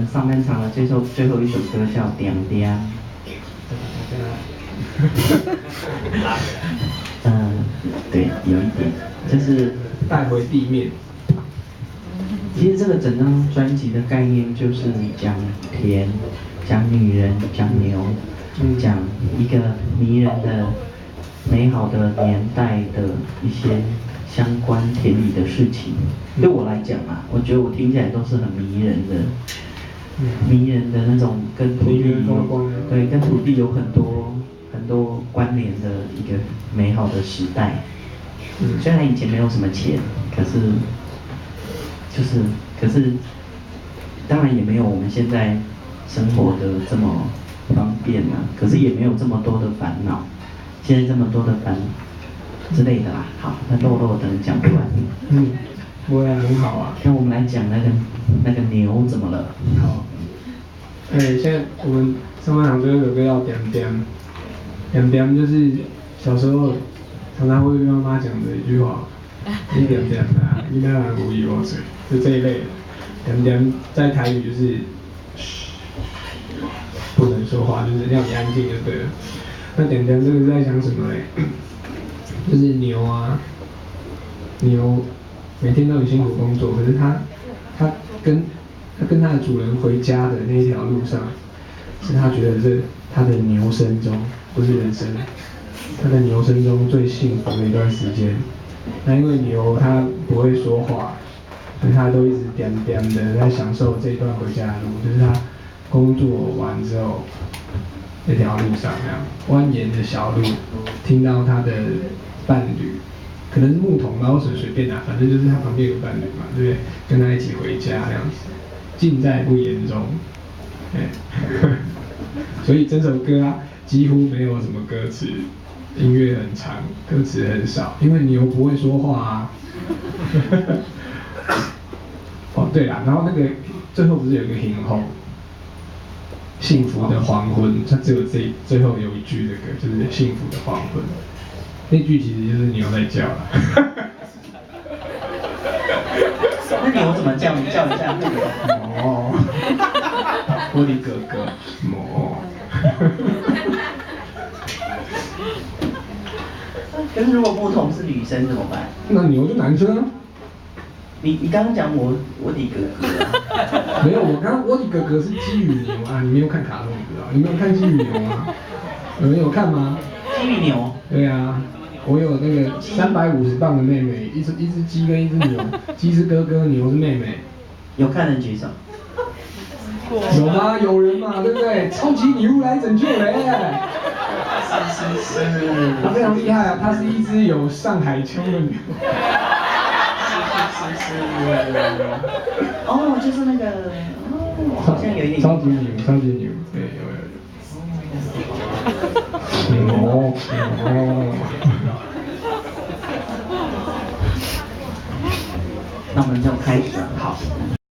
们上半场的最后一首歌叫《点点》。对，有一点，就是带回地面。其实这个整张专辑的概念就是讲田，讲女人，讲牛，讲一个迷人的、美好的年代的一些相关田里的事情。对我来讲啊，我觉得我听起来都是很迷人的，迷人的那种跟土地对，跟土地有很多关联的一个美好的时代。虽然以前没有什么钱，可是，当然也没有我们现在生活的这么方便啊。可是也没有这么多的烦恼，现在这么多的烦之类的啦。好，那肉等讲不完。不会啊，很好啊。那我们来讲那个牛怎么了？好。现在我们上半场最后一首歌叫《点点》，点点就是小时候常常会被妈妈讲的一句话，你点点的啊，你那玩无意我嘴，就这一类的。点点在台语就是嘘，不能说话，就是让你安静就对了。那点点这个是在讲什么嘞？就是牛啊，牛每天都很辛苦工作，可是它跟它的主人回家的那一条路上，是他觉得是他的牛生中，不是人生，他的牛生中最幸福的一段时间。那因为牛它不会说话，所以它都一直点点的在享受这段回家的路，就是他工作完之后那条路上那样蜿蜒的小路，听到他的伴侣。可能是牧童吧，或者随便啊，反正就是他旁边有伴侣嘛，对不对？跟他一起回家这样子，尽在不言中。所以这首歌啊，几乎没有什么歌词，音乐很长，歌词很少，因为牛不会说话啊。哦，对啦，然后那个最后不是有一个hình后，幸福的黄昏，它只有最后有一句这个，就是幸福的黄昏。那句其实就是牛在叫了。那牛怎么叫？你叫一下。哦，我的哥哥，哦。可是如果牧童是女生怎么办？那牛就男生啊。你刚刚讲我的哥哥啊。没有，我刚刚我的哥哥是鸡与牛啊，你没有看卡通你知道？你没有看鸡与牛吗？你们有看吗？鸡与牛。对啊。我有那个350磅的妹妹，一只鸡跟一只牛，鸡是哥哥，牛是妹妹。有看人举手。有吗？有人嘛，对不对？超级礼物来拯救人。是。他非常厉害啊，他是一只有上海腔的牛。是。哦，就是那个，好像有一点。超级牛，对，有。那我们就开始，好。